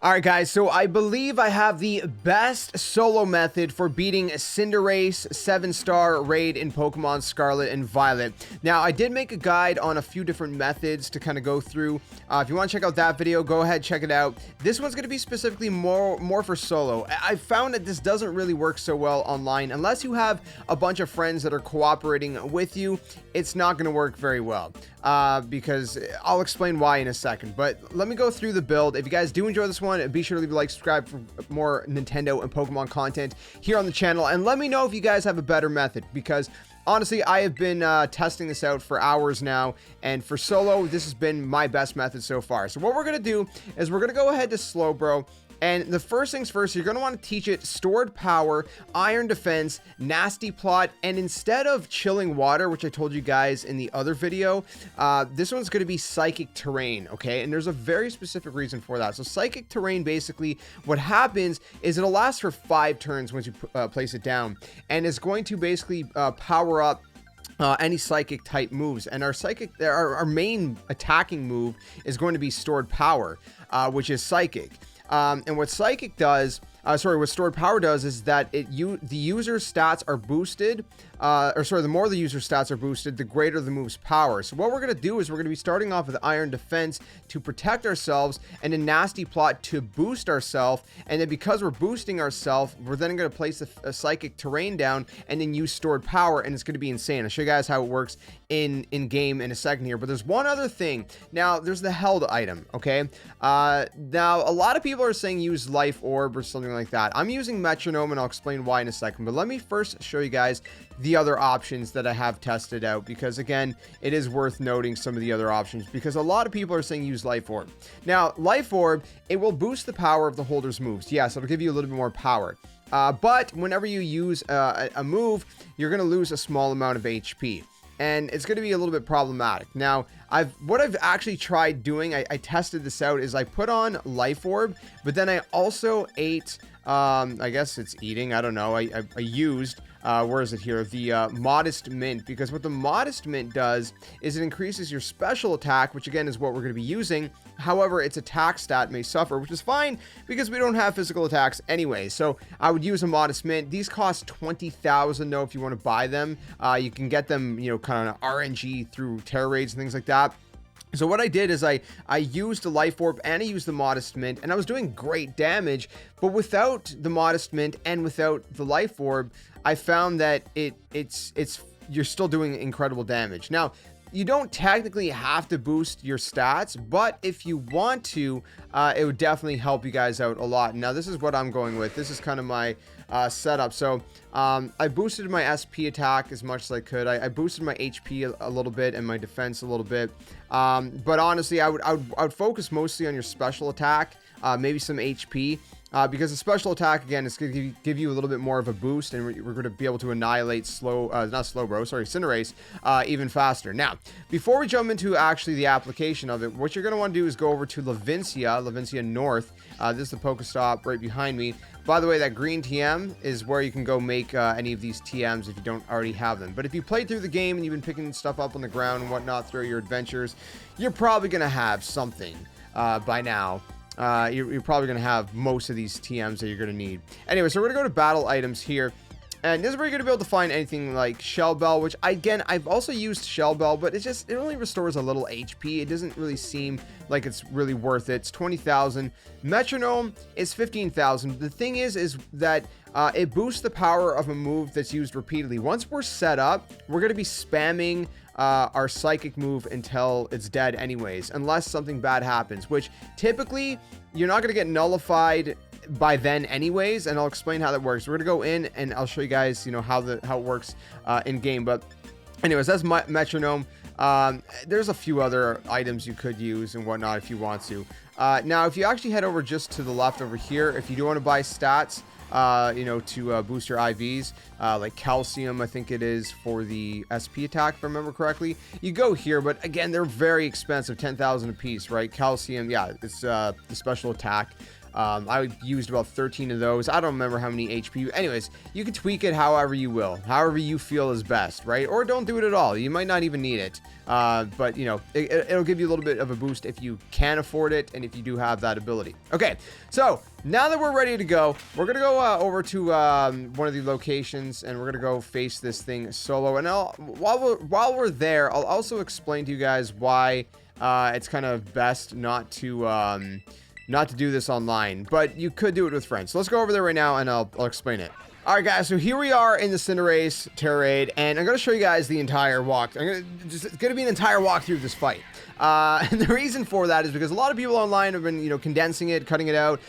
Alright guys, so I believe I have the best solo method for beating Cinderace 7-star raid in Pokemon Scarlet and Violet. Now, I did make a guide on a few different methods to kind of go through. If you want to check out that video, go ahead, check it out. This one's going to be specifically more for solo. I found that this doesn't really work so well online. Unless you have a bunch of friends that are cooperating with you, it's not going to work very well. Because I'll explain why in a second. But let me go through the build. If you guys do enjoy this one, be sure to leave a like, subscribe for more Nintendo and Pokemon content here on the channel, and let me know if you guys have a better method, because honestly, I have been testing this out for hours now, and for solo, this has been my best method so far. So what we're going to do is we're going to go ahead to Slowbro, and the first things first, you're going to want to teach it stored power, iron defense, nasty plot, and instead of chilling water, which I told you guys in the other video, this one's going to be psychic terrain, okay? And there's a very specific reason for that. So psychic terrain, basically, what happens is it'll last for 5 turns once you place it down, and it's going to basically power up any psychic type moves. And our main attacking move is going to be stored power, which is psychic. And what psychic does, what stored power does is that the user's stats are boosted, the more the user's stats are boosted, the greater the move's power. So what we're going to do is we're going to be starting off with iron defense to protect ourselves, and a nasty plot to boost ourselves. And then because we're boosting ourselves, we're then going to place a psychic terrain down and then use stored power, and it's going to be insane. I'll show you guys how it works in game in a second here. But there's one other thing. Now, there's the held item, okay? Now, a lot of people are saying use life orb or something like that. I'm using metronome, and I'll explain why in a second. But let me first show you guys the other options that I have tested out, because again, it is worth noting some of the other options, because a lot of people are saying use life orb. Now, life orb, it will boost the power of the holder's moves. Yes, it'll give you a little bit more power. But whenever you use a move, you're going to lose a small amount of HP. And it's going to be a little bit problematic. Now, what I've actually tried doing, I tested this out, is I put on life orb, but then I also ate, I guess it's eating, I don't know, I used, where is it here, the modest mint, because what the modest mint does is it increases your special attack, which again is what we're going to be using. However, its attack stat may suffer, which is fine because we don't have physical attacks anyway. So I would use a modest mint. These cost 20,000 though if you want to buy them. You can get them, you know, kind of RNG through Tera Raids and things like that. So what I did is I used the life orb and I used the modest mint, and I was doing great damage. But without the modest mint and without the life orb, I found that you're still doing incredible damage. Now, you don't technically have to boost your stats, but if you want to, it would definitely help you guys out a lot. Now, this is what I'm going with. This is kind of my setup. So I boosted my SP attack as much as I could. I boosted my HP a little bit and my defense a little bit. But honestly, I would focus mostly on your special attack, maybe some HP. Because the special attack, again, is going to give you a little bit more of a boost, and we're going to be able to annihilate Cinderace even faster. Now, before we jump into actually the application of it, what you're going to want to do is go over to Levincia North. This is the Pokestop right behind me. By the way, that green TM is where you can go make any of these TMs if you don't already have them. But if you played through the game and you've been picking stuff up on the ground and whatnot throughout your adventures, you're probably going to have something by now. You're probably going to have most of these TMs that you're going to need. Anyway, so we're going to go to battle items here. And this is where you're going to be able to find anything like Shell Bell, which, again, I've also used Shell Bell, but it only restores a little HP. It doesn't really seem like it's really worth it. It's 20,000. Metronome is 15,000. The thing is that it boosts the power of a move that's used repeatedly. Once we're set up, we're going to be spamming our psychic move until it's dead anyways, unless something bad happens, which typically you're not going to get nullified by then anyways, and I'll explain how that works. We're going to go in and I'll show you guys, you know, how it works in game. But anyways, that's my metronome. There's a few other items you could use and whatnot if you want to. Now, if you actually head over just to the left over here, if you do want to buy stats, you know, to boost your IVs, like calcium, I think it is for the SP attack, if I remember correctly. You go here, but again, they're very expensive, 10,000 a piece, right? Calcium, yeah, it's the special attack. I used about 13 of those. I don't remember how many HP. Anyways, you can tweak it however you will, however you feel is best, right? Or don't do it at all. You might not even need it. But, you know, it'll give you a little bit of a boost if you can afford it and if you do have that ability. Okay, so now that we're ready to go, we're going to go over to one of the locations and we're going to go face this thing solo. And while we're there, I'll also explain to you guys why it's kind of best not to do this online, but you could do it with friends. So let's go over there right now and I'll explain it. All right, guys, so here we are in the Cinderace Tera Raid, and I'm going to show you guys the entire walk. It's going to be an entire walkthrough of this fight. And the reason for that is because a lot of people online have been, you know, condensing it, cutting it out.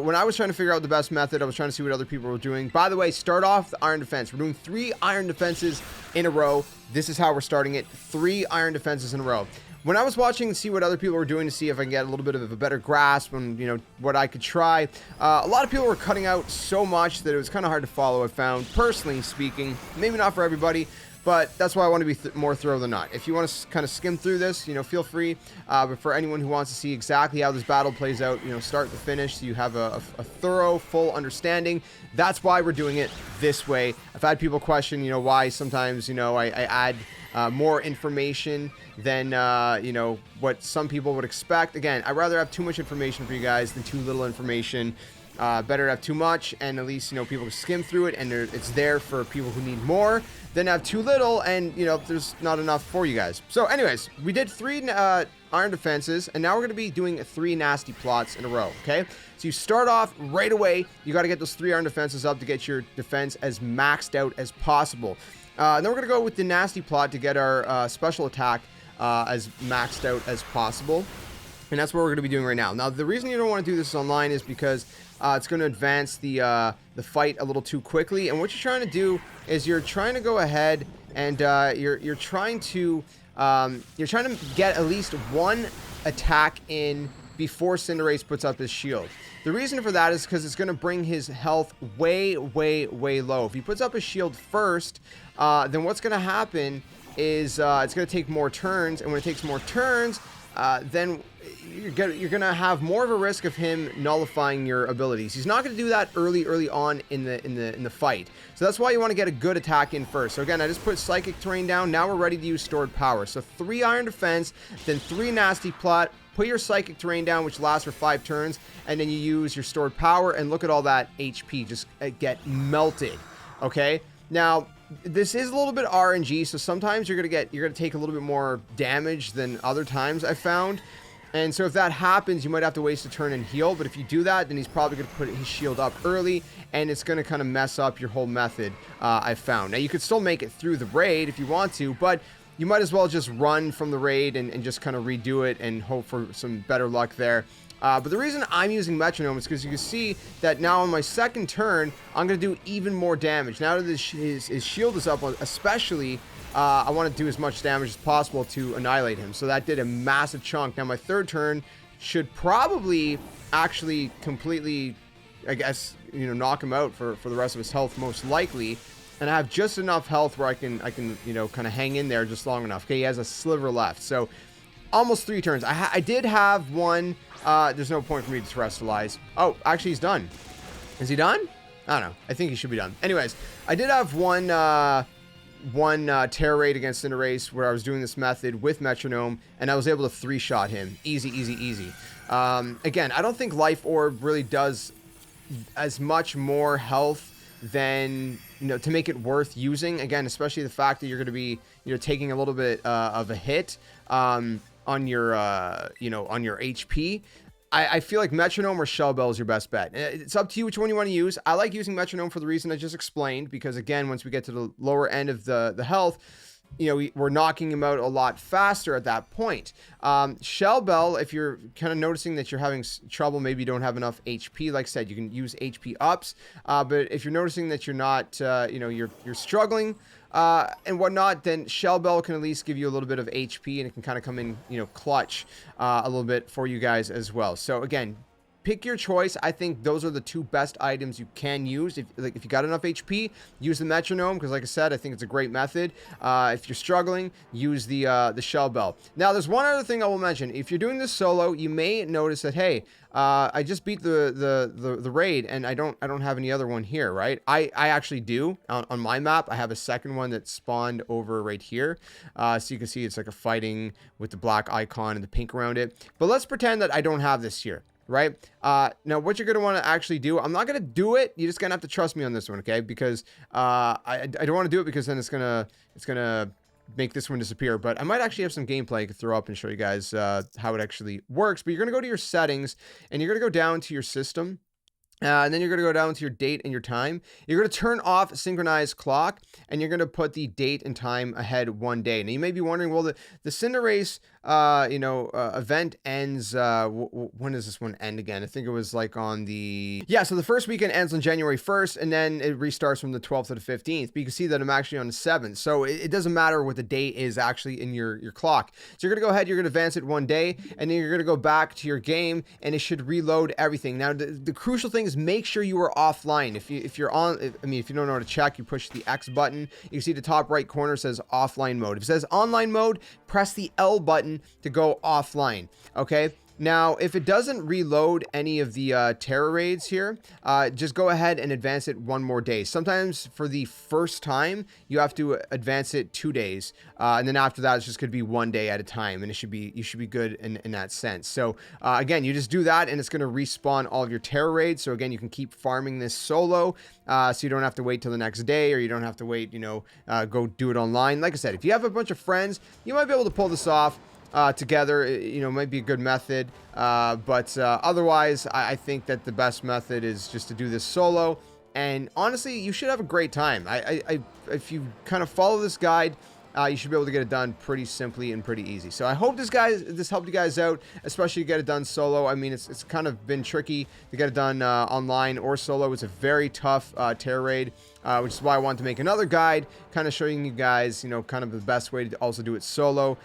When I was trying to figure out the best method, I was trying to see what other people were doing. By the way, start off the iron defense. We're doing 3 iron defenses in a row. This is how we're starting it. 3 iron defenses in a row. When I was watching to see what other people were doing to see if I can get a little bit of a better grasp on, you know, what I could try, a lot of people were cutting out so much that it was kind of hard to follow, I found, personally speaking. Maybe not for everybody, but that's why I want to be more thorough than not. If you want to kind of skim through this, you know, feel free. But for anyone who wants to see exactly how this battle plays out, you know, start to finish, so you have a thorough, full understanding, that's why we're doing it this way. I've had people question, you know, why sometimes, you know, I add more information than, you know, what some people would expect. Again, I'd rather have too much information for you guys than too little information. Better to have too much, and at least, you know, people can skim through it, and it's there for people who need more, than have too little, and, you know, there's not enough for you guys. So, anyways, we did 3 iron defenses, and now we're going to be doing 3 nasty plots in a row, okay? So you start off right away. You got to get those 3 iron defenses up to get your defense as maxed out as possible. Then we're going to go with the nasty plot to get our special attack as maxed out as possible. And that's what we're going to be doing right now. Now, the reason you don't want to do this online is because it's going to advance the fight a little too quickly. And what you're trying to do is you're trying to go ahead and you're trying to get at least 1 attack in before Cinderace puts up his shield. The reason for that is because it's going to bring his health way, way, way low. If he puts up his shield first, then what's going to happen is it's going to take more turns, and when it takes more turns, then you're going to have more of a risk of him nullifying your abilities. He's not going to do that early on in the fight. So that's why you want to get a good attack in first. So again, I just put Psychic Terrain down. Now we're ready to use Stored Power. So 3 Iron Defense, then 3 Nasty Plot. Put your Psychic Terrain down, which lasts for 5 turns, and then you use your Stored Power, and look at all that HP just get melted. Okay? Now, this is a little bit RNG, so sometimes you're gonna take a little bit more damage than other times I've found. And so if that happens, you might have to waste a turn and heal, but if you do that, then he's probably gonna put his shield up early, and it's gonna kind of mess up your whole method, I've found. Now, you could still make it through the raid if you want to, but you might as well just run from the raid and just kind of redo it and hope for some better luck there. But the reason I'm using Metronome is because you can see that now on my second turn, I'm going to do even more damage. Now that his shield is up, especially, I want to do as much damage as possible to annihilate him. So that did a massive chunk. Now my third turn should probably actually completely, I guess, you know, knock him out for the rest of his health, most likely. And I have just enough health where I can, you know, kind of hang in there just long enough. Okay, he has a sliver left. So almost 3 turns. I did have one. There's no point for me to terrestrialize. Oh, actually, he's done. Is he done? I don't know. I think he should be done. Anyways, I did have one Tera Raid against Cinderace where I was doing this method with Metronome, and I was able to 3-shot him. Easy, easy, easy. Again, I don't think Life Orb really does as much more health than, you know, to make it worth using. Again, especially the fact that you're going to be, you know, taking a little bit of a hit on your, you know, on your HP. I feel like Metronome or Shell Bell is your best bet. It's up to you which one you want to use. I like using Metronome for the reason I just explained, because again, once we get to the lower end of the health, you know, we're knocking him out a lot faster at that point. Shell Bell, if you're kind of noticing that you're having trouble, maybe you don't have enough HP, like I said, you can use HP ups. But if you're noticing that you're not, you know, you're struggling and whatnot, then Shell Bell can at least give you a little bit of HP, and it can kind of come in, you know, clutch a little bit for you guys as well. So again, pick your choice. I think those are the two best items you can use. If you got enough HP, use the metronome, because like I said, I think it's a great method. If you're struggling, use the shell bell. Now, there's one other thing I will mention. If you're doing this solo, you may notice that, hey, I just beat the raid, and I don't have any other one here, right? I actually do on my map. I have a second one that spawned over right here, so you can see it's like a fighting with the black icon and the pink around it. But let's pretend that I don't have this here, right? Now what you're gonna want to actually do, I'm not gonna do it. You're just gonna have to trust me on this one, okay? Because I don't want to do it, because then it's gonna make this one disappear. But I might actually have some gameplay I could throw up and show you guys how it actually works. But you're gonna go to your settings, and you're gonna go down to your system. And then you're going to go down to your date and your time. You're going to turn off synchronized clock, and you're going to put the date and time ahead 1 day. Now, you may be wondering, well, the Cinderace, event ends, when does this one end again? I think it was like on the, yeah, so the first weekend ends on January 1st, and then it restarts from the 12th to the 15th. But you can see that I'm actually on the 7th. So it doesn't matter what the date is actually in your clock. So you're going to go ahead, you're going to advance it 1 day, and then you're going to go back to your game, and it should reload everything. Now, the crucial thing is make sure you are offline. If you're on, I mean, if you don't know how to check, you push the X button. You can see the top right corner says offline mode. If it says online mode, press the L button to go offline. Okay. Now, if it doesn't reload any of the Tera Raids here, just go ahead and advance it 1 more day. Sometimes for the first time, you have to advance it 2 days. And then after that, it's just going to be 1 day at a time. And you should be good in that sense. So again, you just do that, and it's going to respawn all of your Tera Raids. So again, you can keep farming this solo. So you don't have to wait till the next day, or you don't have to wait, go do it online. Like I said, if you have a bunch of friends, you might be able to pull this off. Together, might be a good method, but otherwise, I think that the best method is just to do this solo. And honestly, you should have a great time. If you kind of follow this guide, you should be able to get it done pretty simply and pretty easy. So I hope this helped you guys out, especially to get it done solo. I mean, it's kind of been tricky to get it done online or solo. It's a very tough Tera Raid, which is why I wanted to make another guide, kind of showing you guys, kind of the best way to also do it solo,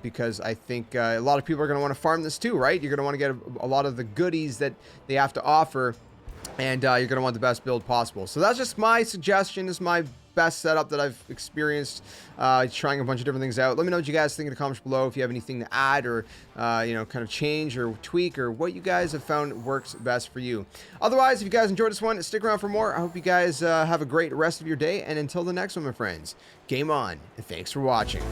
because I think a lot of people are going to want to farm this too, right? You're going to want to get a lot of the goodies that they have to offer, and you're going to want the best build possible. So that's just my suggestion. This is my best setup that I've experienced, trying a bunch of different things out. Let me know what you guys think in the comments below, if you have anything to add, or kind of change or tweak, or what you guys have found works best for you. Otherwise, if you guys enjoyed this one, stick around for more. I hope you guys have a great rest of your day, and until the next one, my friends, game on, and thanks for watching.